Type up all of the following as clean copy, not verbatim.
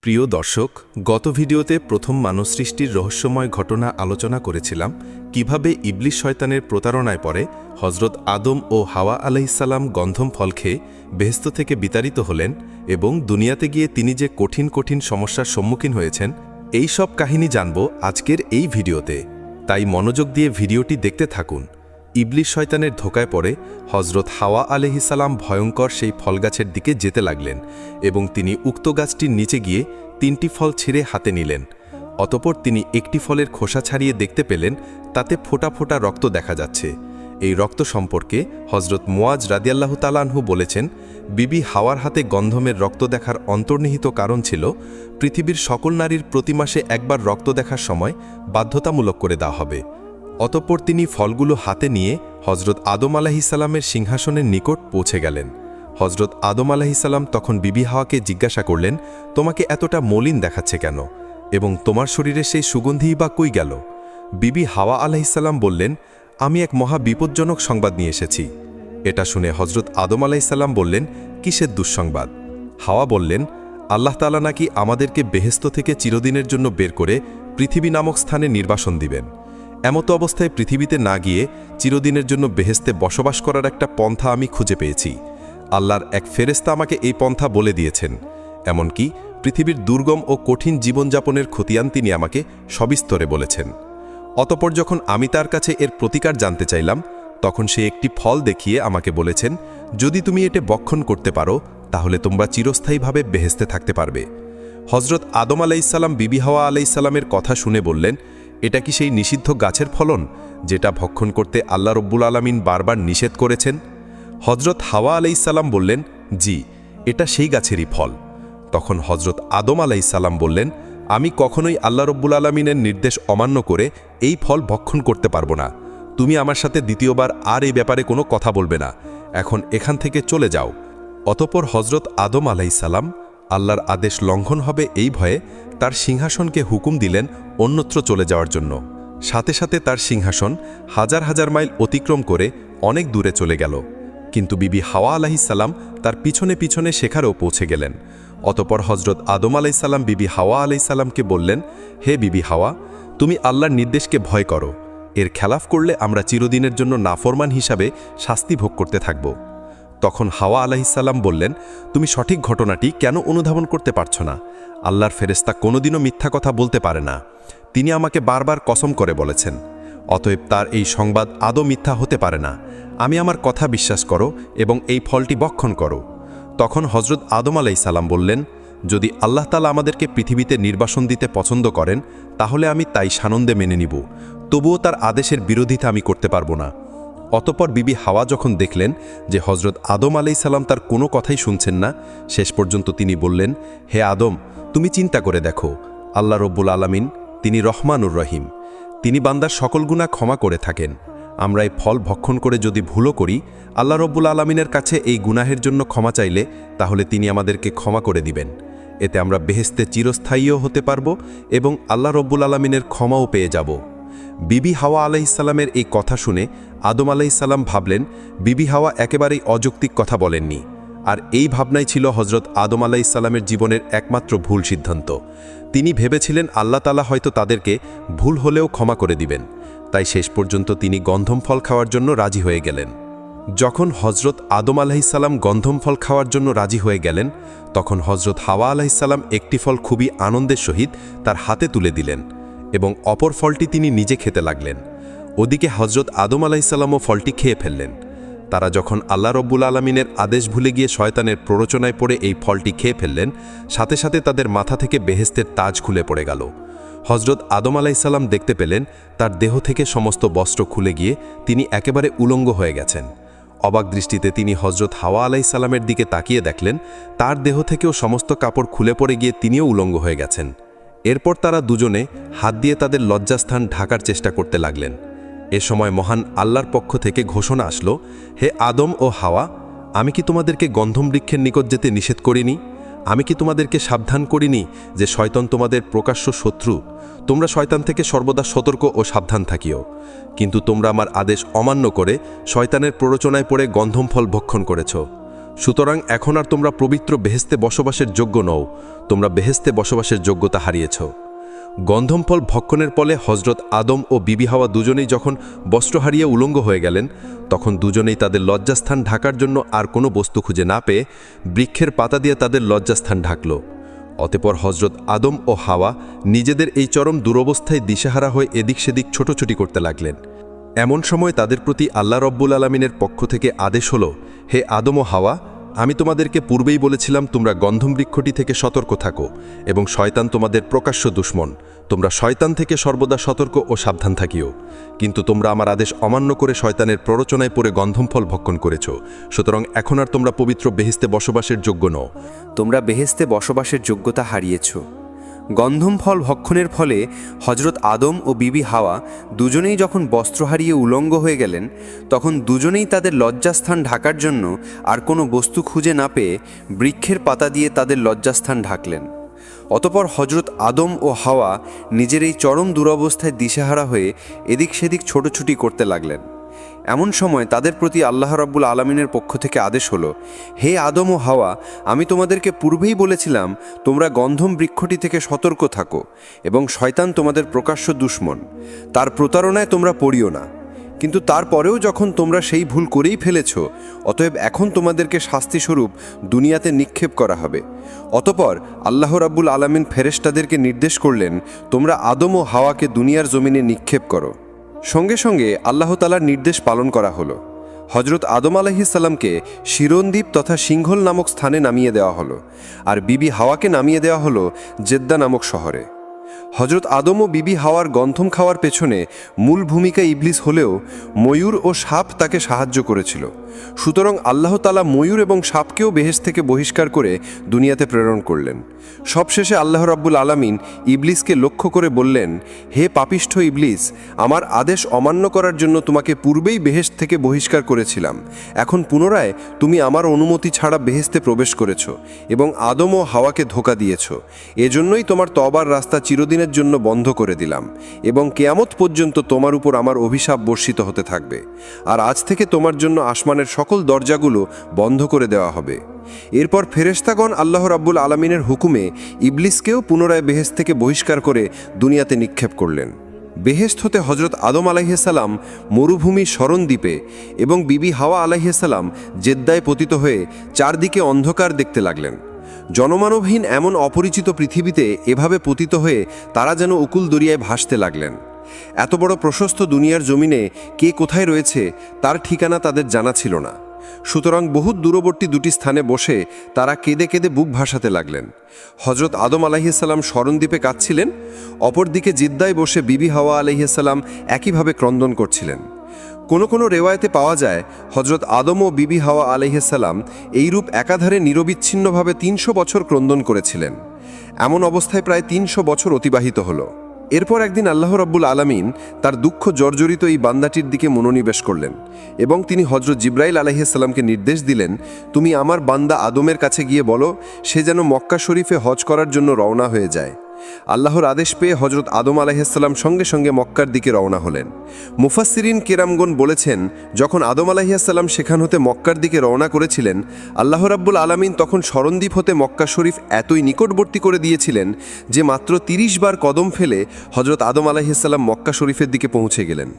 প্রিয় দর্শক, গত ভিডিওতে প্রথম মানব সৃষ্টির রহস্যময় ঘটনা আলোচনা করেছিলাম কিভাবে ইবলিস শয়তানের প্রতারণায় পড়ে হজরত আদম ও হাওয়া আলাইহিসসালাম গন্ধম ফল খেয়ে বেহেশত থেকে বিতাড়িত হলেন এবং দুনিয়াতে গিয়ে তিনি যে কঠিন কঠিন সমস্যার সম্মুখীন হয়েছেন, এই সব কাহিনী জানব আজকের এই ভিডিওতে। তাই মনোযোগ দিয়ে ভিডিওটি দেখতে থাকুন। ইবলিস শয়তানের ধোকায় পড়ে হজরত হাওয়া আলাইহিসসালাম ভয়ঙ্কর সেই ফলগাছের দিকে যেতে লাগলেন এবং তিনি উক্ত গাছটির নিচে গিয়ে 3টি ফল ছিঁড়ে হাতে নিলেন। অতঃপর তিনি একটি ফলের খোসা ছাড়িয়ে দেখতে পেলেন তাতে ফোঁটা ফোঁটা রক্ত দেখা যাচ্ছে। এই রক্ত সম্পর্কে হজরত মুয়াজ রাদিয়াল্লাহু তাআলা আনহু বলেছেন, বিবি হাওয়ার হাতে গন্ধমের রক্ত দেখার অন্তর্নিহিত কারণ ছিল পৃথিবীর সকল নারীর প্রতি মাসে একবার রক্ত দেখার সময় বাধ্যতামূলক করে দেওয়া হবে। অতঃপর তিনি ফলগুলো হাতে নিয়ে হজরত আদম আলাইহিসসালামের সিংহাসনের নিকট পৌঁছে গেলেন। হজরত আদম আলাইহিসসালাম তখন বিবি হাওয়াকে জিজ্ঞাসা করলেন, তোমাকে এতটা মলিন দেখাচ্ছে কেন এবং তোমার শরীরে সেই সুগন্ধিই বা কই গেল? বিবি হাওয়া আলাইহিসসালাম বললেন, আমি এক মহা বিপজ্জনক সংবাদ নিয়ে এসেছি। এটা শুনে হজরত আদম আলাইহিসসালাম বললেন, কিসের দুঃসংবাদ? হাওয়া বললেন, আল্লাহ তাআলা নাকি আমাদেরকে বেহেশত থেকে চিরদিনের জন্য বের করে পৃথিবী নামক স্থানে নির্বাসন দিবেন। এমতো অবস্থায় পৃথিবীতে না গিয়ে চিরদিনের জন্য বেহেশতে বসবাস করার একটা পন্থা আমি খুঁজে পেয়েছি। আল্লাহর এক ফেরেশতা আমাকে এই পন্থা বলে দিয়েছেন। এমনকি পৃথিবীর দুর্গম ও কঠিন জীবনযাপনের খতিয়ান তিনি আমাকে সবিস্তরে বলেছেন। অতঃপর যখন আমি তার কাছে এর প্রতিকার জানতে চাইলাম, তখন সে একটি ফল দেখিয়ে আমাকে বলেছেন, যদি তুমি এটা ভক্ষণ করতে পারো তাহলে তোমরা চিরস্থায়ীভাবে বেহেশতে থাকতে পারবে। হজরত আদম আলাইহিসসালাম বিবি হাওয়া আলাইহিসসালামের কথা শুনে বললেন, এটা কি সেই নিষিদ্ধ গাছের ফলন যেটা ভক্ষণ করতে আল্লাহ রব্বুল আলামিন বারবার নিষেধ করেছেন? হজরত হাওয়া আলাইহিসসালাম বললেন, জি, এটা সেই গাছেরই ফল। তখন হজরত আদম আলাইহিসসালাম বললেন, আমি কখনোই আল্লাহ রব্বুল আলামিনের নির্দেশ অমান্য করে এই ফল ভক্ষণ করতে পারবো না। তুমি আমার সাথে দ্বিতীয়বার আর এই ব্যাপারে কোনো কথা বলবে না। এখন এখান থেকে চলে যাও। অতঃপর হজরত আদম আলাইহিসসালাম আল্লাহর আদেশ লঙ্ঘন হবে এই ভয়ে তার সিংহাসনকে হুকুম দিলেন অন্যত্র চলে যাওয়ার জন্য। সাথে সাথে তার সিংহাসন হাজার হাজার মাইল অতিক্রম করে অনেক দূরে চলে গেল। কিন্তু বিবি হাওয়া আলাইহিসসালাম তার পিছনে পিছনে সেখানেও পৌঁছে গেলেন। অতঃপর হজরত আদম আলাইহিসসালাম বিবি হাওয়া আলাইহিসসালামকে বললেন, হে বিবি হাওয়া, তুমি আল্লাহর নির্দেশকে ভয় করো। এর খেলাফ করলে আমরা চিরদিনের জন্য নাফরমান হিসাবে শাস্তি ভোগ করতে থাকব। তখন হাওয়া আলাইহিসসালাম বললেন, তুমি সঠিক ঘটনাটি কেন অনুধাবন করতে পারছো না? আল্লাহর ফেরেশতা কোনোদিনও মিথ্যা কথা বলতে পারে না। তিনি আমাকে বারবার কসম করে বলেছেন। অতএব তার এই সংবাদ আদৌ মিথ্যা হতে পারে না। আমি আমার কথা বিশ্বাস করো এবং এই ফলটি ভক্ষণ করো। তখন হজরত আদম আলাইহিসসালাম বললেন, যদি আল্লাহ তাআলা আমাদেরকে পৃথিবীতে নির্বাসন দিতে পছন্দ করেন তাহলে আমি তাই সানন্দে মেনে নিব, তবুও তার আদেশের বিরোধিতা আমি করতে পারবো না। অতঃপর বিবি হাওয়া যখন দেখলেন যে হজরত আদম আলাইহিসসালাম তার কোনো কথাই শুনছেন না, শেষ পর্যন্ত তিনি বললেন, হে আদম, তুমি চিন্তা করে দেখো, আল্লাহ রব্বুল আলামিন তিনি রহমানুর রহিম, তিনি বান্দার সকল গুনাহ ক্ষমা করে থাকেন। আমরা এই ফল ভক্ষণ করে যদি ভুলও করি, আল্লাহ রব্বুল আলামিনের কাছে এই গুনাহের জন্য ক্ষমা চাইলে তাহলে তিনি আমাদেরকে ক্ষমা করে দিবেন। এতে আমরা বেহেশতে চিরস্থায়ীও হতে পারব এবং আল্লাহ রব্বুল আলামিনের ক্ষমাও পেয়ে যাব। বিবি হাওয়া আলাইহিসসালামের এই কথা শুনে আদম আলাইহিসসালাম ভাবলেন, বিবি হাওয়া একেবারেই অযৌক্তিক কথা বলেননি। আর এই ভাবনাই ছিল হজরত আদম আলাইহিসসালামের জীবনের একমাত্র ভুল সিদ্ধান্ত। তিনি ভেবেছিলেন আল্লাহ তাআলা হয়তো তাদেরকে ভুল হলেও ক্ষমা করে দিবেন। তাই শেষ পর্যন্ত তিনি গন্ধম ফল খাওয়ার জন্য রাজি হয়ে গেলেন। যখন হজরত আদম আলাইহিসসালাম গন্ধম ফল খাওয়ার জন্য রাজি হয়ে গেলেন, তখন হজরত হাওয়া আলাইহিসসালাম একটি ফল খুবই আনন্দের সহিত তার হাতে তুলে দিলেন এবং অপর ফলটি তিনি নিজে খেতে লাগলেন। ওদিকে হজরত আদম আলাইহিসসালামও ফলটি খেয়ে ফেললেন। তারা যখন আল্লাহ রব্বুল আলামিনের আদেশ ভুলে গিয়ে শয়তানের প্ররোচনায় পড়ে এই ফলটি খেয়ে ফেললেন, সাথে সাথে তাদের মাথা থেকে বেহেশতের তাজ খুলে পড়ে গেল। হজরত আদম আলাইহিসসালাম দেখতে পেলেন তার দেহ থেকে সমস্ত বস্ত্র খুলে গিয়ে তিনি একেবারে উলঙ্গ হয়ে গেছেন। অবাক দৃষ্টিতে তিনি হজরত হাওয়া আলাইহিসসালামের দিকে তাকিয়ে দেখলেন তার দেহ থেকেও সমস্ত কাপড় খুলে পড়ে গিয়ে তিনিও উলঙ্গ হয়ে গেছেন। এরপর তারা দুজনে হাত দিয়ে তাদের লজ্জাস্থান ঢাকার চেষ্টা করতে লাগলেন। এ সময় মহান আল্লাহর পক্ষ থেকে ঘোষণা আসলো, হে আদম ও হাওয়া, আমি কি তোমাদেরকে গন্ধম বৃক্ষের নিকট যেতে নিষেধ করিনি? আমি কি তোমাদেরকে সাবধান করিনি যে শয়তান তোমাদের প্রকাশ্য শত্রু? তোমরা শয়তান থেকে সর্বদা সতর্ক ও সাবধান থাকিও। কিন্তু তোমরা আমার আদেশ অমান্য করে শয়তানের প্ররোচনায় পড়ে গন্ধম ফল ভক্ষণ করেছ। সুতরাং এখন আর তোমরা পবিত্র বেহেশতে বসবাসের যোগ্য নও, তোমরা বেহেশতে বসবাসের যোগ্যতা হারিয়েছ। গন্ধম ফল ভক্ষণের ফলে হজরত আদম ও বিবি হাওয়া দুজনেই যখন বস্ত্র হারিয়ে উলঙ্গ হয়ে গেলেন, তখন দুজনেই তাদের লজ্জাস্থান ঢাকার জন্য আর কোনো বস্তু খুঁজে না পেয়ে বৃক্ষের পাতা দিয়ে তাদের লজ্জাস্থান ঢাকল। অতঃপর হজরত আদম ও হাওয়া নিজেদের এই চরম দুরবস্থায় দিশেহারা হয়ে এদিক সেদিক ছোটাছুটি করতে লাগলেন। এমন সময় তাদের প্রতি আল্লাহ রব্বুল আলামিনের পক্ষ থেকে আদেশ হলো, হে আদম ও হাওয়া, আমি তোমাদেরকে পূর্বেই বলেছিলাম তোমরা গন্ধম বৃক্ষটি থেকে সতর্ক থাকো এবং শয়তান তোমাদের প্রকাশ্য দুশ্মন, তোমরা শয়তান থেকে সর্বদা সতর্ক ও সাবধান থাকিও। কিন্তু তোমরা আমার আদেশ অমান্য করে শয়তানের প্ররোচনায় পড়ে গন্ধম ফল ভক্ষণ করেছ। সুতরাং এখন আর তোমরা পবিত্র বেহেশতে বসবাসের যোগ্য নও। তোমরা বেহেশতে বসবাসের যোগ্যতা হারিয়েছ। গন্ধম ফল ভক্ষণের ফলে হজরত আদম ও বিবি হাওয়া দুজনেই যখন বস্ত্র হারিয়ে উলঙ্গ হয়ে গেলেন, তখন দুজনেই তাদের লজ্জাস্থান ঢাকার জন্য আর কোনো বস্তু খুঁজে না পেয়ে বৃক্ষের পাতা দিয়ে তাদের লজ্জাস্থান ঢাকলেন। অতপর হজরত আদম ও হাওয়া নিজের এই চরম দুরবস্থায় দিশেহারা হয়ে এদিক সেদিক ছোটাছুটি করতে লাগলেন। এমন সময় তাদের প্রতি আল্লাহ রাব্বুল আলামিনের পক্ষ থেকে আদেশ হলো, হে আদম ও হাওয়া, আমি তোমাদেরকে পূর্বেই বলেছিলাম তোমরা গন্ধম বৃক্ষটি থেকে সতর্ক থাকো এবং শয়তান তোমাদের প্রকাশ্য দুশ্মন, তার প্রতারণায় তোমরা পড়িও না। কিন্তু তারপরেও যখন তোমরা সেই ভুল করেই ফেলেছ, অতএব এখন তোমাদেরকে শাস্তিস্বরূপ দুনিয়াতে নিক্ষেপ করা হবে। অতপর আল্লাহ রাব্বুল আলামিন ফেরেশতাদেরকে নির্দেশ করলেন, তোমরা আদম ও হাওয়াকে দুনিয়ার জমিনে নিক্ষেপ করো। সঙ্গে সঙ্গে আল্লাহ তাআলার নির্দেশ পালন করা হলো। হজরত আদম আলাইহিস সালামকে শিরোনদ্বীপ তথা সিংহল নামক স্থানে নামিয়ে দেওয়া হলো, আর বিবি হাওয়াকে নামিয়ে দেওয়া হলো জেদ্দা নামক শহরে। হজরত আদম ও বিবি হাওয়ার গন্ধম খাওয়ার পেছনে মূল ভূমিকা ইবলিস হলেও ময়ূর ও সাপ তাকে সাহায্য করেছিল। সুতরাং আল্লাহ তাআলা ময়ূর এবং সাপকেও বেহেশত থেকে বহিষ্কার করে দুনিয়াতে প্রেরণ করলেন। সবশেষে আল্লাহ রাব্বুল আলামিন ইবলিসকে লক্ষ্য করে বললেন, হে পাপিষ্ঠ ইবলিস, আমার আদেশ অমান্য করার জন্য তোমাকে পূর্বেই বেহেশত থেকে বহিষ্কার করেছিলাম। এখন পুনরায় তুমি আমার অনুমতি ছাড়া বেহেশতে প্রবেশ করেছ এবং আদম ও হাওয়াকে ধোঁকা দিয়েছ। এজন্যই তোমার তওবার রাস্তা চিরদিনের জন্য বন্ধ করে দিলাম এবং কিয়ামত পর্যন্ত তোমার উপর আমার অভিশাপ বর্ষিত হতে থাকবে। আর আজ থেকে তোমার জন্য আসমানের সকল দরজাগুলো বন্ধ করে দেওয়া হবে। এরপর ফেরেশতাগণ আল্লাহ রাব্বুল আলামিনের হুকুমে ইবলিসকেও পুনরায় বেহেশত থেকে বহিষ্কার করে দুনিয়াতে নিক্ষেপ করলেন। বেহেশত হতে হজরত আদম আলাইহিস সালাম মরুভূমি শরণদ্বীপে এবং বিবি হাওয়া আলাইহিস সালাম জেদ্দায় পতিত হয়ে চারদিকে অন্ধকার দেখতে লাগলেন। জনমানবহীন এমন অপরিচিত পৃথিবীতে এভাবে পতিত হয়ে তারা যেন উকুল দরিয়ায় ভাসতে লাগলেন। এত বড় প্রশস্ত দুনিয়ার জমিনে কে কোথায় রয়েছে তার ঠিকানা তাদের জানা ছিল না। সুতরাং বহুত দূরবর্তী দুটি স্থানে বসে তারা কেঁদে কেঁদে বুক ভাসাতে লাগলেন। হজরত আদম আলাইহিস সালাম শরণদ্বীপে কাঁদছিলেন, অপরদিকে জিদ্দায় বসে বিবি হাওয়া আলাইহিস সালাম একইভাবে ক্রন্দন করছিলেন। কোনো কোনো রেওয়ায়েতে পাওয়া যায় হজরত আদম ও বিবি হাওয়া আলাইহিস সালাম এইরূপ একাধারে নিরবিচ্ছিন্নভাবে ৩০০ বছর ক্রন্দন করেছিলেন। এমন অবস্থায় প্রায় ৩০০ বছর অতিবাহিত হলো। এরপর একদিন আল্লাহ রাব্বুল আলামিন তার দুঃখ জর্জরিত এই বান্দাটির দিকে মনোনিবেশ করলেন এবং তিনি হজরত জিব্রাইল আলাইহিস সালামকে নির্দেশ দিলেন, তুমি আমার বান্দা আদমের কাছে গিয়ে বলো সে যেন মক্কা শরীফে হজ করার জন্য রওনা হয়ে যায়। আল্লাহর আদেশ পেয়ে হজরত আদম আলাইহিস সালাম সঙ্গে সঙ্গে মক্কার দিকে রওনা হলেন। মুফাসসিরিন কেরামগণ বলেছেন, যখন আদম আলাইহিস সালাম সেখান হতে মক্কার দিকে রওনা করেছিলেন, আল্লাহ রাব্বুল আলামিন তখন শরণদ্বীপ হতে মক্কা শরীফ এতই নিকটবর্তী করে দিয়েছিলেন যে মাত্র ৩০ বার কদম ফেলে হজরত আদম আলাইহিস সালাম মক্কা শরীফের দিকে পৌঁছে গেলেন।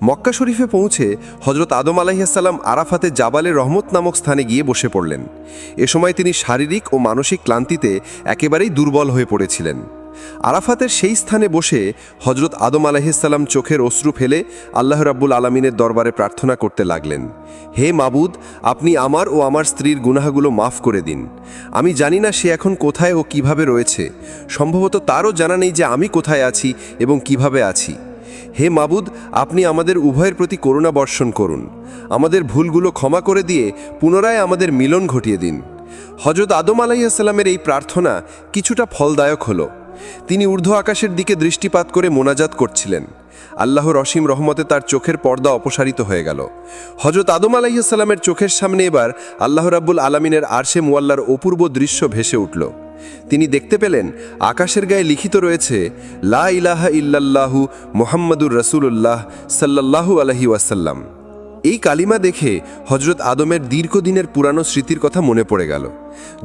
মক্কা শরীফে পৌঁছে হজরত আদম আলাইহিস সালাম আরাফাতে জাবালে রহমত নামক স্থানে গিয়ে বসে পড়লেন। এ সময় তিনি শারীরিক ও মানসিক ক্লান্তিতে একেবারেই দুর্বল হয়ে পড়েছিলেন। আরাফাতের সেই স্থানে বসে হজরত আদম আলাইহিস সালাম চোখের অশ্রু ফেলে আল্লাহ রাব্বুল আলামিনের দরবারে প্রার্থনা করতে লাগলেন, হে মাবুদ, আপনি আমার ও আমার স্ত্রীর গুনাহগুলো মাফ করে দিন। আমি জানি না সে এখন কোথায় ও কিভাবে রয়েছে, সম্ভবত তারও জানা নেই যে আমি কোথায় আছি এবং কিভাবে আছি। হে মাবুদ, আপনি আমাদের উভয়ের প্রতি করুণা বর্ষণ করুন, আমাদের ভুলগুলো ক্ষমা করে দিয়ে পুনরায় আমাদের মিলন ঘটিয়ে দিন। হজরত আদম আলাইহিস সালামের এই প্রার্থনা কিছুটা ফলদায়ক হলো। তিনি ঊর্ধ্ব আকাশের দিকে দৃষ্টিপাত করে মোনাজাত করছিলেন। আল্লাহর অসীম রহমতে তার চোখের পর্দা অপসারিত হয়ে গেল। হজরত আদম আলাইহিস সালামের চোখের সামনে এবার আল্লাহ রাব্বুল আলামিনের আরশে মুআল্লার অপূর্ব দৃশ্য ভেসে উঠল। তিনি দেখতে পেলেন আকাশের গায়ে লিখিত রয়েছে, লা ইলাহা ইল্লাল্লাহু মুহাম্মাদুর রাসূলুল্লাহ সাল্লাল্লাহু আলাইহি ওয়াসাল্লাম। এই কালিমা দেখে হজরত আদমের দীর্ঘদিনের পুরানো স্মৃতির কথা মনে পড়ে গেল।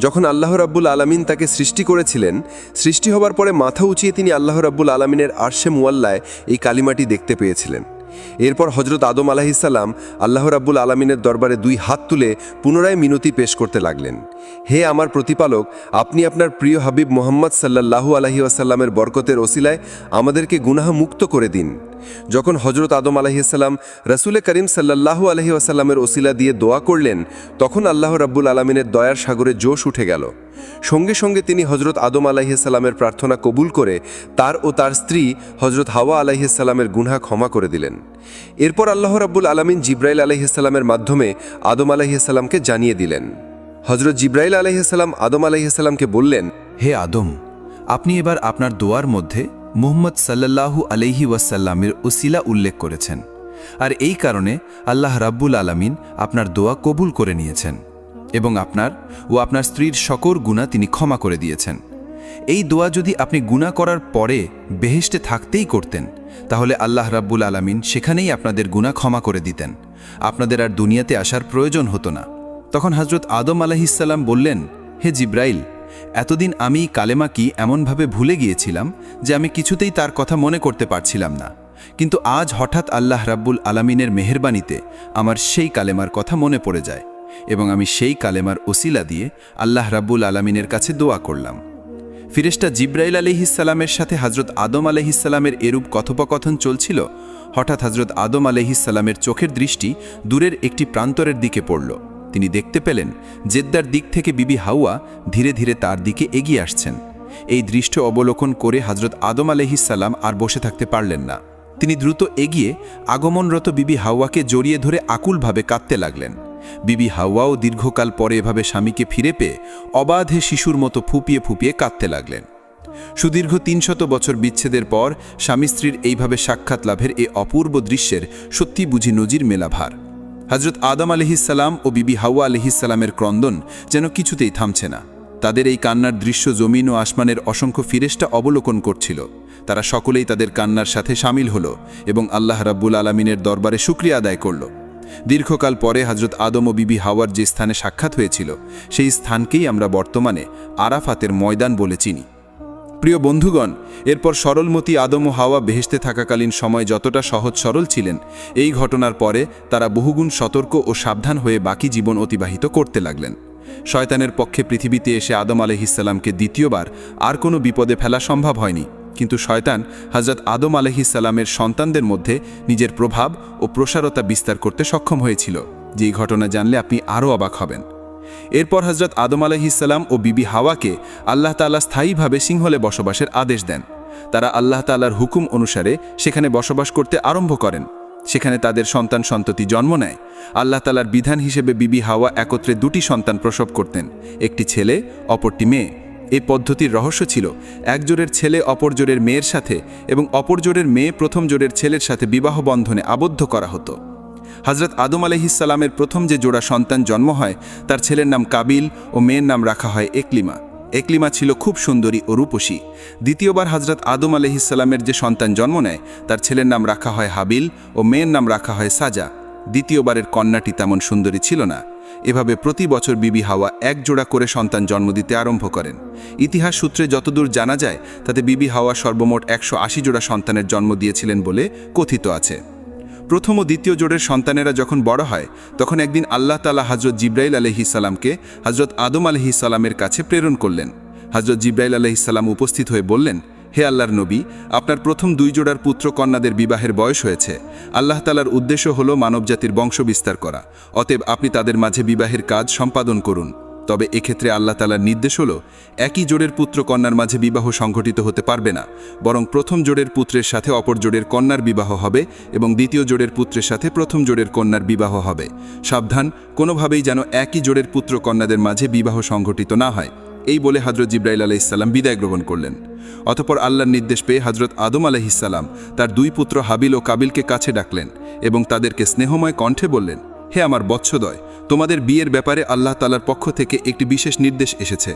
যখন আল্লাহ রাব্বুল আলামিন তাকে সৃষ্টি করেছিলেন, সৃষ্টি হবার পরে মাথা উঁচিয়ে তিনি আল্লাহ রাব্বুল আলামিনের আরশে মুআল্লায় এই কালিমাটি দেখতে পেয়েছিলেন। এরপর হজরত আদম আলাইহিসসালাম আল্লাহ রাব্বুল আলামিনের দরবারে 2 হাত তুলে পুনরায় মিনতি পেশ করতে লাগলেন, হে আমার প্রতিপালক, আপনি আপনার প্রিয় হাবিব মোহাম্মদ সাল্লাল্লাহু আলাইহি ওয়াসাল্লামের বরকতের ওসিলায় আমাদেরকে গুনাহ মুক্ত করে দিন। যখন হজরত আদম আলাইহিসসালাম রাসূলে করিম সাল্লাল্লাহু আলাইহি ওয়াসাল্লামের ওসিলা দিয়ে দোয়া করলেন, তখন আল্লাহ রাব্বুল আলামিনের দয়ার সাগরে জোশ উঠে গেল। সঙ্গে সঙ্গে তিনি হজরত আদম আলাইহিসসালামের প্রার্থনা কবুল করে তার ও তার স্ত্রী হজরত হাওয়া আলাইহিসসালামের গুনাহ ক্ষমা করে দিলেন। এরপর আল্লাহ রাব্বুল আলামিন জিব্রাইল আলাইহিসসালামের মাধ্যমে আদম আলাইহিসসালামকে জানিয়ে দিলেন। হজরত জিব্রাইল আলাইহিসসালাম আদম আলাইহিসসালামকে বললেন, হে আদম, আপনি এবার আপনার দোয়ার মধ্যে মুহাম্মদ সাল্লাল্লাহু আলাইহি ওয়াসাল্লামের উসিলা উল্লেখ করেছেন, আর এই কারণে আল্লাহ রাব্বুল আলামিন আপনার দোয়া কবুল করে নিয়েছেন এবং আপনার ও আপনার স্ত্রীর সকল গুনাহ তিনি ক্ষমা করে দিয়েছেন। এই দোয়া যদি আপনি গুনাহ করার পরে বেহেশতে থাকতেই করতেন, তাহলে আল্লাহ রাব্বুল আলামিন সেখানেই আপনাদের গুনাহ ক্ষমা করে দিতেন, আপনাদের আর দুনিয়াতে আসার প্রয়োজন হতো না। তখন হযরত আদম আলাইহিসসালাম বললেন, হে জিব্রাইল, এতদিন আমি কালেমা কি এমনভাবে ভুলে গিয়েছিলাম যে আমি কিছুতেই তার কথা মনে করতে পারছিলাম না, কিন্তু আজ হঠাৎ আল্লাহ রাব্বুল আলামিনের মেহেরবানিতে আমার সেই কালেমার কথা মনে পড়ে যায় এবং আমি সেই কালেমার ওসিলা দিয়ে আল্লাহ রাব্বুল আলামিনের কাছে দোয়া করলাম। ফিরেশতা জিব্রাইল আলাইহিসসালামের সাথে হযরত আদম আলাইহিসসালামের এরূপ কথোপকথন চলছিল। হঠাৎ হযরত আদম আলাইহিসসালামের চোখের দৃষ্টি দূরের একটি প্রান্তরের দিকে পড়ল। তিনি দেখতে পেলেন জেদ্দার দিক থেকে বিবি হাওয়া ধীরে ধীরে তার দিকে এগিয়ে আসছেন। এই দৃশ্য অবলোকন করে হযরত আদম আলাইহিসসালাম আর বসে থাকতে পারলেন না। তিনি দ্রুত এগিয়ে আগমনরত বিবি হাওয়াকে জড়িয়ে ধরে আকুলভাবে কাঁদতে লাগলেন। বিবি হাওয়াও দীর্ঘকাল পরে এভাবে স্বামীকে ফিরে পেয়ে অবাধে শিশুর মতো ফুপিয়ে ফুপিয়ে কাঁদতে লাগলেন। সুদীর্ঘ ৩০০ বছর বিচ্ছেদের পর স্বামী স্ত্রীর এইভাবে সাক্ষাৎ লাভের এই অপূর্ব দৃশ্যের সত্যি বুঝি নজির মেলা ভার। হযরত আদম আলাইহিসসালাম ও বিবি হাওয়া আলাইহিসসালামের ক্রন্দন যেন কিছুতেই থামছে না। তাদের এই কান্নার দৃশ্য জমিন ও আসমানের অসংখ্য ফিরেশতা অবলোকন করছিল। তারা সকলেই তাদের কান্নার সাথে সামিল হল এবং আল্লাহ রাব্বুল আলামিনের দরবারে শুকরিয়া আদায় করল। দীর্ঘকাল পরে হযরত আদম ও বিবি হাওয়ার যে স্থানে সাক্ষাৎ হয়েছিল, সেই স্থানকেই আমরা বর্তমানে আরাফাতের ময়দান বলে চিনি। প্রিয় বন্ধুগণ, এরপর সরলমতি আদম ও হাওয়া বেহেশতে থাকাকালীন সময় যতটা সহজ সরল ছিলেন, এই ঘটনার পরে তারা বহুগুণ সতর্ক ও সাবধান হয়ে বাকি জীবন অতিবাহিত করতে লাগলেন। শয়তানের পক্ষে পৃথিবীতে এসে আদম আলাইহিসসালামকে দ্বিতীয়বার আর কোনো বিপদে ফেলা সম্ভব হয়নি, কিন্তু শয়তান হযরত আদম আলাইহিসসালামের সন্তানদের মধ্যে নিজের প্রভাব ও প্রসারতা বিস্তার করতে সক্ষম হয়েছিল, যেই ঘটনা জানলে আপনি আরও অবাক হবেন। এরপর হযরত আদম আলাইহিসসালাম ও বিবি হাওয়াকে আল্লাহ তাআলা স্থায়ীভাবে সিংহলে বসবাসের আদেশ দেন। তারা আল্লাহ তাআলার হুকুম অনুসারে সেখানে বসবাস করতে আরম্ভ করেন। সেখানে তাদের সন্তান সন্ততি জন্ম নেয়। আল্লাহ তাআলার বিধান হিসেবে বিবি হাওয়া একত্রে 2টি সন্তান প্রসব করতেন, একটি ছেলে অপরটি মেয়ে। এই পদ্ধতির রহস্য ছিল এক জোড়ের ছেলে অপর জোড়ের মেয়ের সাথে এবং অপর জোড়ের মেয়ে প্রথম জোড়ের ছেলের সাথে বিবাহ বন্ধনে আবদ্ধ করা হতো। হযরত আদম আলাইহিসসালামের প্রথম যে জোড়া সন্তান জন্ম হয়, তার ছেলের নাম কাবিল ও মেয়ের নাম রাখা হয় একলিমা। একলিমা ছিল খুব সুন্দরী ও রূপসী। দ্বিতীয়বার হযরত আদম আলাইহিসসালামের যে সন্তান জন্ম নেয়, তার ছেলের নাম রাখা হয় হাবিল ও মেয়ের নাম রাখা হয় সাজা। দ্বিতীয়বারের কন্যাটি তেমন সুন্দরী ছিল না। এভাবে প্রতি বছর বিবি হাওয়া এক জোড়া করে সন্তান জন্ম দিতে আরম্ভ করেন। ইতিহাস সূত্রে যতদূর জানা যায়, তাতে বিবি হাওয়া সর্বমোট 180 জোড়া সন্তানের জন্ম দিয়েছিলেন বলে কথিত আছে। প্রথম ও দ্বিতীয় জোড়ের সন্তানেরা যখন বড় হয়, তখন একদিন আল্লাহ তাআলা হযরত জিব্রাইল আলাইহিসসালামকে হযরত আদম আলাইহিসসালামের কাছে প্রেরণ করলেন। হযরত জিব্রাইল আলাইহিসসালাম উপস্থিত হয়ে বললেন, হে আল্লাহর নবী, আপনার প্রথম 2 জোড়ার পুত্র কন্যাদের বিবাহের বয়স হয়েছে। আল্লাহ তাআলার উদ্দেশ্য হল মানবজাতির বংশ বিস্তার করা, অতএব আপনি তাদের মাঝে বিবাহের কাজ সম্পাদন করুন। তবে এক্ষেত্রে আল্লাহ তাআলার নির্দেশ হল, একই জোড়ের পুত্র কন্যার মাঝে বিবাহ সংঘটিত হতে পারবে না, বরং প্রথম জোড়ের পুত্রের সাথে অপর জোড়ের কন্যার বিবাহ হবে এবং দ্বিতীয় জোড়ের পুত্রের সাথে প্রথম জোড়ের কন্যার বিবাহ হবে। সাবধান, কোনোভাবেই যেন একই জোড়ের পুত্র কন্যাদের মাঝে বিবাহ সংঘটিত না হয়। এই বলে হযরত জিব্রাইল আলাইহিসসালাম বিদায় গ্রহণ করলেন। অতঃপর আল্লাহর নির্দেশ পেয়ে হযরত আদম আলাইহিসসালাম তার 2 পুত্র হাবিল ও কাবিলকে কাছে ডাকলেন এবং তাদেরকে স্নেহময় কণ্ঠে বললেন, হে আমার বৎসদয়, তোমাদের বিয়ের ব্যাপারে আল্লাহ তাআলার পক্ষ থেকে একটি বিশেষ নির্দেশ এসেছে।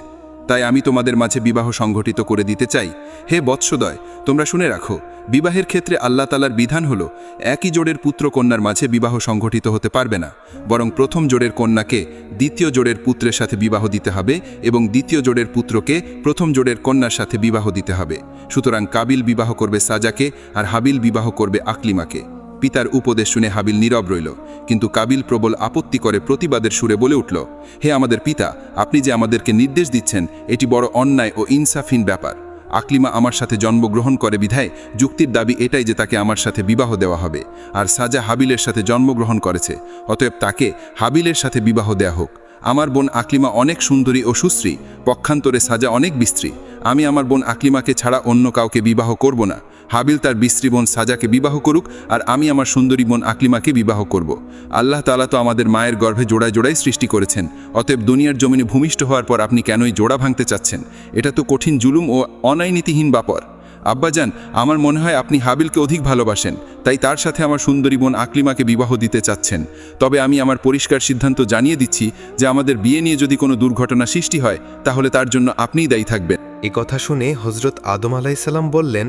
তাই আমি তোমাদের মাঝে বিবাহ সংঘটিত করে দিতে চাই। হে বৎসদয়, তোমরা শুনে রাখো, বিবাহের ক্ষেত্রে আল্লাহ তাআলার বিধান হলো একই জোড়ের পুত্র কন্যার মাঝে বিবাহ সংঘটিত হতে পারবে না, বরং প্রথম জোড়ের কন্যাকে দ্বিতীয় জোড়ের পুত্রের সাথে বিবাহ দিতে হবে এবং দ্বিতীয় জোড়ের পুত্রকে প্রথম জোড়ের কন্যার সাথে বিবাহ দিতে হবে। সুতরাং কাবিল বিবাহ করবে সাজাকে আর হাবিল বিবাহ করবে আকলিমাকে। পিতার উপদেশ শুনে হাবিল নীরব রইল, কিন্তু কাবিল প্রবল আপত্তি করে প্রতিবাদের সুরে বলে উঠল, হে আমাদের পিতা, আপনি যে আমাদেরকে নির্দেশ দিচ্ছেন এটি বড় অন্যায় ও ইনসাফহীন ব্যাপার। আকলিমা আমার সাথে জন্মগ্রহণ করে বিধায় যুক্তির দাবি এটাই যে তাকে আমার সাথে বিবাহ দেওয়া হবে, আর সাজা হাবিলের সাথে জন্মগ্রহণ করেছে, অতএব তাকে হাবিলের সাথে বিবাহ দেয়া হোক। আমার বোন আকলিমা অনেক সুন্দরী ও সুশ্রী, পক্ষান্তরে সাজা অনেক বিশ্রী। আমি আমার বোন আকলিমাকে ছাড়া অন্য কাউকে বিবাহ করব না। হাবিল তার বিশ্রী বোন সাজাকে বিবাহ করুক, আর আমি আমার সুন্দরী বোন আকলিমাকে বিবাহ করব। আল্লাহ তাআলা তো আমাদের মায়ের গর্ভে জোড়ায় জোড়ায় সৃষ্টি করেছেন, অতএব দুনিয়ার জমিনে ভূমিষ্ঠ হওয়ার পর আপনি কেনই জোড়া ভাঙতে চাচ্ছেন? এটা তো কঠিন জুলুম ও অনাইনীতিহীন ব্যাপার। আব্বাজান, আমার মনে হয় আপনি হাবিলকে অধিক ভালোবাসেন, তাই তার সাথে আমার সুন্দরী বোন আকলিমাকে বিবাহ দিতে চাচ্ছেন। তবে আমি আমার পরিষ্কার সিদ্ধান্ত জানিয়ে দিচ্ছি যে আমাদের বিয়ে নিয়ে যদি কোনো দুর্ঘটনা সৃষ্টি হয় তাহলে তার জন্য আপনিই দায়ী থাকবেন। এ কথা শুনে হজরত আদম আলাইসাল্লাম বললেন,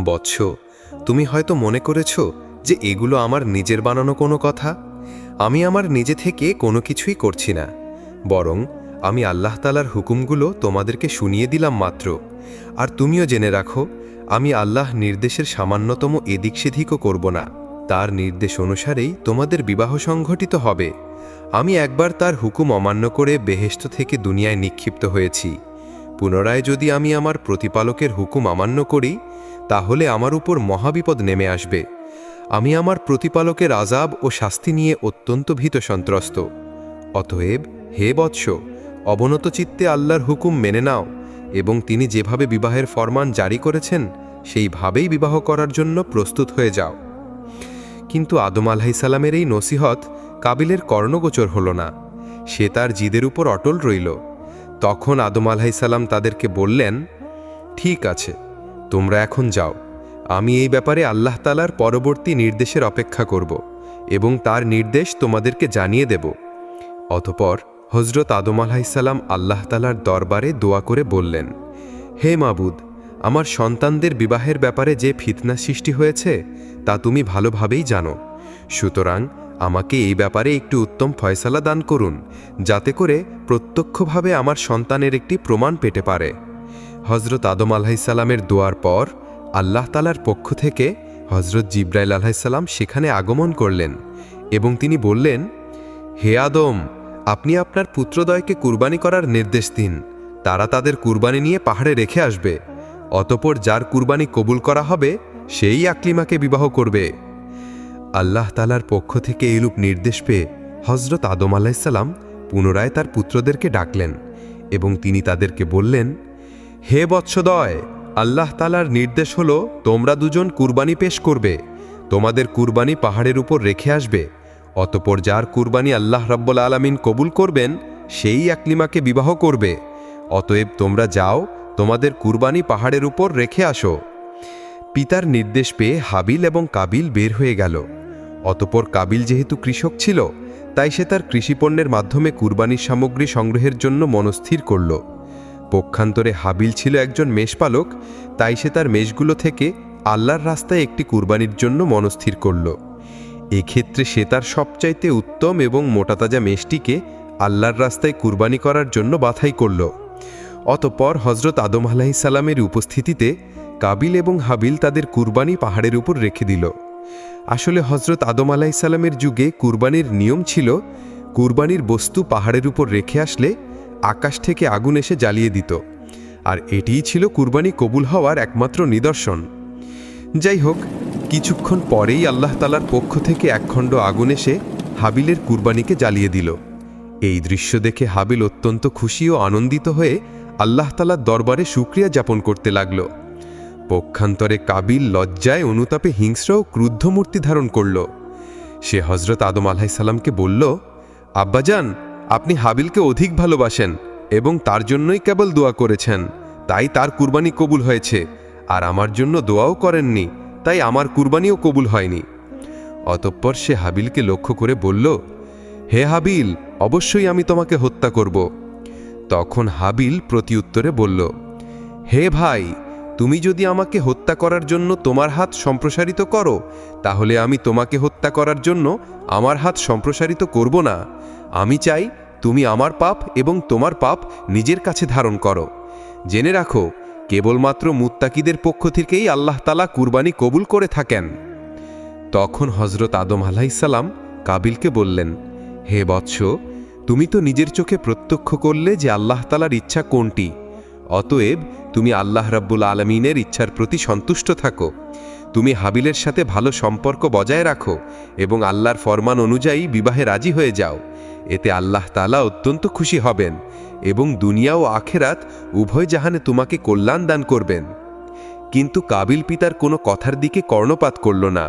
বৎস, তুমি হয়তো মনে করেছ যে এগুলো আমার নিজের বানানো কোনো কথা। আমি আমার নিজে থেকে কোনো কিছুই করছি না, বরং আমি আল্লাহ তাআলার হুকুমগুলো তোমাদেরকে শুনিয়ে দিলাম মাত্র। আর তুমিও জেনে রাখো, আমি আল্লাহ নির্দেশের সামান্যতম এদিক সেদিকও করব না। তার নির্দেশ অনুসারেই তোমাদের বিবাহ সংঘটিত হবে। আমি একবার তার হুকুম অমান্য করে বেহেশত থেকে দুনিয়ায় নিক্ষিপ্ত হয়েছি। পুনরায় যদি আমি আমার প্রতিপালকের হুকুম অমান্য করি তাহলে আমার উপর মহাবিপদ নেমে আসবে। আমি আমার প্রতিপালকের আযাব ও শাস্তি নিয়ে অত্যন্ত ভীত সন্ত্রস্ত। অতএব হে বৎস, অবনত চিত্তে আল্লাহর হুকুম মেনে নাও এবং তিনি যেভাবে বিবাহের ফরমান জারি করেছেন সেইভাবেই বিবাহ করার জন্য প্রস্তুত হয়ে যাও। কিন্তু আদম আলাইহিসসালামের এই নসিহত কাবিলের কর্ণগোচর হল না। সে তার জিদের উপর অটল রইল। তখন আদম আলাইহিসসালাম তাদেরকে বললেন, ঠিক আছে, তোমরা এখন যাও। আমি এই ব্যাপারে আল্লাহ তাআলার পরবর্তী নির্দেশের অপেক্ষা করব এবং তার নির্দেশ তোমাদেরকে জানিয়ে দেব। অতঃপর হজরত আদম আলাইহিসসালাম আল্লাহ তাআলার দরবারে দোয়া করে বললেন, হে মাবুদ, আমার সন্তানদের বিবাহের ব্যাপারে যে ফিতনা সৃষ্টি হয়েছে তা তুমি ভালোভাবেই জানো। সুতরাং আমাকে এই ব্যাপারে একটু উত্তম ফয়সালা দান করুন, যাতে করে প্রত্যক্ষভাবে আমার সন্তানের একটি প্রমাণ পেতে পারে। হজরত আদম আলাইহিসসালামের দোয়ার পর আল্লাহ তাআলার পক্ষ থেকে হজরত জিবরাইল আলাইহিসসালাম সেখানে আগমন করলেন এবং তিনি বললেন, হে আদম, আপনি আপনার পুত্রদ্বয়কে কুরবানি করার নির্দেশ দিন। তারা তাদের কুরবানি নিয়ে পাহাড়ে রেখে আসবে। অতঃপর যার কুরবানি কবুল করা হবে সেই আকলিমাকে বিবাহ করবে। আল্লাহ তাআলার পক্ষ থেকে এইরূপ নির্দেশ পেয়ে হজরত আদম আলাইহিসসালাম পুনরায় তার পুত্রদেরকে ডাকলেন এবং তিনি তাদেরকে বললেন, হে বৎসদয়, আল্লাহ তাআলার নির্দেশ হলো তোমরা দুজন কুরবানি পেশ করবে। তোমাদের কুরবানি পাহাড়ের উপর রেখে আসবে। অতঃপর যার কুরবানি আল্লাহ রাব্বুল আলামিন কবুল করবেন সেই আকলিমাকে বিবাহ করবে। অতএব তোমরা যাও, তোমাদের কুরবানি পাহাড়ের উপর রেখে আসো। পিতার নির্দেশ পেয়ে হাবিল এবং কাবিল বের হয়ে গেল। অতঃপর কাবিল যেহেতু কৃষক ছিল, তাই সে তার কৃষিপণ্যের মাধ্যমে কুরবানির সামগ্রী সংগ্রহের জন্য মনস্থির করল। পক্ষান্তরে হাবিল ছিল একজন মেষপালক, তাই সে তার মেষগুলো থেকে আল্লাহর রাস্তায় একটি কুরবানির জন্য মনস্থির করল। এক্ষেত্রে সে তার সবচাইতে উত্তম এবং মোটাতাজা মেষটিকে আল্লাহর রাস্তায় কুরবানি করার জন্য বাছাই করল। অতঃপর হজরত আদম আলাইহিসসালামের উপস্থিতিতে কাবিল এবং হাবিল তাদের কুরবানি পাহাড়ের উপর রেখে দিল। আসলে হজরত আদম আলাইহিসসালামের যুগে কুরবানির নিয়ম ছিল, কুরবানির বস্তু পাহাড়ের উপর রেখে আসলে আকাশ থেকে আগুন এসে জ্বালিয়ে দিত, আর এটিই ছিল কুরবানি কবুল হওয়ার একমাত্র নিদর্শন। যাই হোক, কিছুক্ষণ পরেই আল্লাহ তাআলার পক্ষ থেকে একখণ্ড আগুন এসে হাবিলের কুরবানিকে জ্বালিয়ে দিল। এই দৃশ্য দেখে হাবিল অত্যন্ত খুশি ও আনন্দিত হয়ে আল্লাহ তাআলার দরবারে শুকরিয়া যাপন করতে লাগল। পক্ষান্তরে কাবিল লজ্জায় অনুতাপে হিংস্র ও ক্রুদ্ধ মূর্তি ধারণ করল। সে হজরত আদম আলাইহিসসালামকে বলল, আব্বাজান, আপনি হাবিলকে অধিক ভালোবাসেন এবং তার জন্যই কেবল দোয়া করেছেন, তাই তার কুরবানি কবুল হয়েছে, আর আমার জন্য দোয়াও করেননি, তাই আমার কুরবানিও কবুল হয়নি। অতঃপর সে হাবিলকে লক্ষ্য করে বলল, হে হাবিল, অবশ্যই আমি তোমাকে হত্যা করব। তখন হাবিল প্রতিউত্তরে বলল, হে ভাই, তুমি যদি আমাকে হত্যা করার জন্য তোমার হাত সম্প্রসারিত করো, তাহলে আমি তোমাকে হত্যা করার জন্য আমার হাত সম্প্রসারিত করব না। আমি চাই তুমি আমার পাপ এবং তোমার পাপ নিজের কাছে ধারণ করো। জেনে রাখো, কেবলমাত্র মুত্তাকিদের পক্ষ থেকেই আল্লাহ তাআলা কুরবানি কবুল করে থাকেন। তখন হযরত আদম আলাইহিসসালাম কাবিলকে বললেন, হে বৎস, তুমি তো নিজের চোখে প্রত্যক্ষ করলে যে আল্লাহ তাআলার ইচ্ছা কোনটি। অতএব তুমি আল্লাহ রাব্বুল আলামিনের ইচ্ছার প্রতি সন্তুষ্ট থাকো। তুমি হাবিলের সাথে ভালো সম্পর্ক বজায় রাখো এবং আল্লাহর ফরমান অনুযায়ী বিবাহে রাজি হয়ে যাও। এতে আল্লাহ তাআলা অত্যন্ত খুশি হবেন এবং দুনিয়া ও আখেরাত উভয় জাহানে তোমাকে কল্যাণ দান করবেন। কিন্তু কাবিল পিতার কোনো কথার দিকে কর্ণপাত করল না।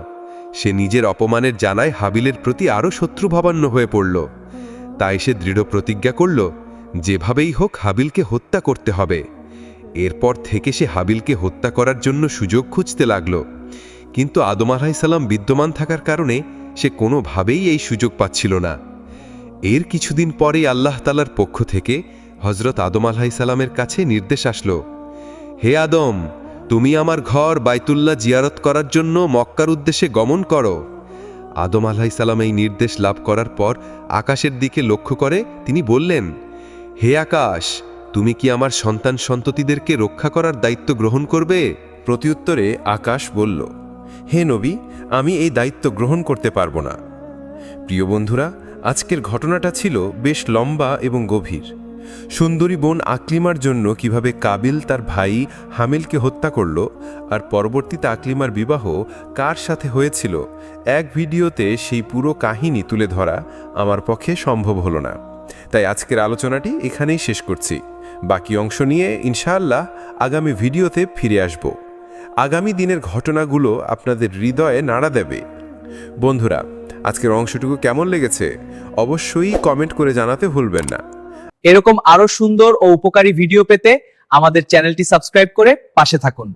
সে নিজের অপমানের জানায় হাবিলের প্রতি আরও শত্রুভাবান্ন হয়ে পড়ল। তাই সে দৃঢ় প্রতিজ্ঞা করল, যেভাবেই হোক হাবিলকে হত্যা করতে হবে। এরপর থেকে সে হাবিলকে হত্যা করার জন্য সুযোগ খুঁজতে লাগল। কিন্তু আদম আলাইহিসসালাম বিদ্যমান থাকার কারণে সে কোনোভাবেই এই সুযোগ পাচ্ছিল না। এর কিছুদিন পরেই আল্লাহ তাআলার পক্ষ থেকে হযরত আদম আলাইহিসসালামের কাছে নির্দেশ আসলো, হে আদম, তুমি আমার ঘর বাইতুল্লাহ জিয়ারত করার জন্য মক্কার উদ্দেশ্যে গমন করো। আদম আলাইহিসসালাম এই নির্দেশ লাভ করার পর আকাশের দিকে লক্ষ্য করে তিনি বললেন, হে আকাশ, তুমি কি আমার সন্তান সন্ততিদেরকে রক্ষা করার দায়িত্ব গ্রহণ করবে? প্রত্যুত্তরে আকাশ বলল, হে নবী, আমি এই দায়িত্ব গ্রহণ করতে পারব না। প্রিয় বন্ধুরা, আজকের ঘটনাটা ছিল বেশ লম্বা এবং গভীর। সুন্দরী বোন আকলিমার জন্য কিভাবে কাবিল তার ভাই হামিলকে হত্যা করল, আর পরবর্তীতে আকলিমার বিবাহ কার সাথে হয়েছিল, এক ভিডিওতে সেই পুরো কাহিনী তুলে ধরা আমার পক্ষে সম্ভব হলো না। তাই আজকের আলোচনাটি এখানেই শেষ করছি। বাকি অংশ নিয়ে ইনশাআল্লাহ আগামী ভিডিওতে ফিরে আসব। আগামী দিনের ঘটনাগুলো আপনাদের হৃদয়ে নাড়া দেবে। বন্ধুরা, আজকের অংশটুকু কেমন লেগেছে অবশ্যই কমেন্ট করে জানাতে ভুলবেন না। এরকম আরো সুন্দর ও উপকারী ভিডিও পেতে আমাদের চ্যানেলটি সাবস্ক্রাইব করে পাশে থাকুন।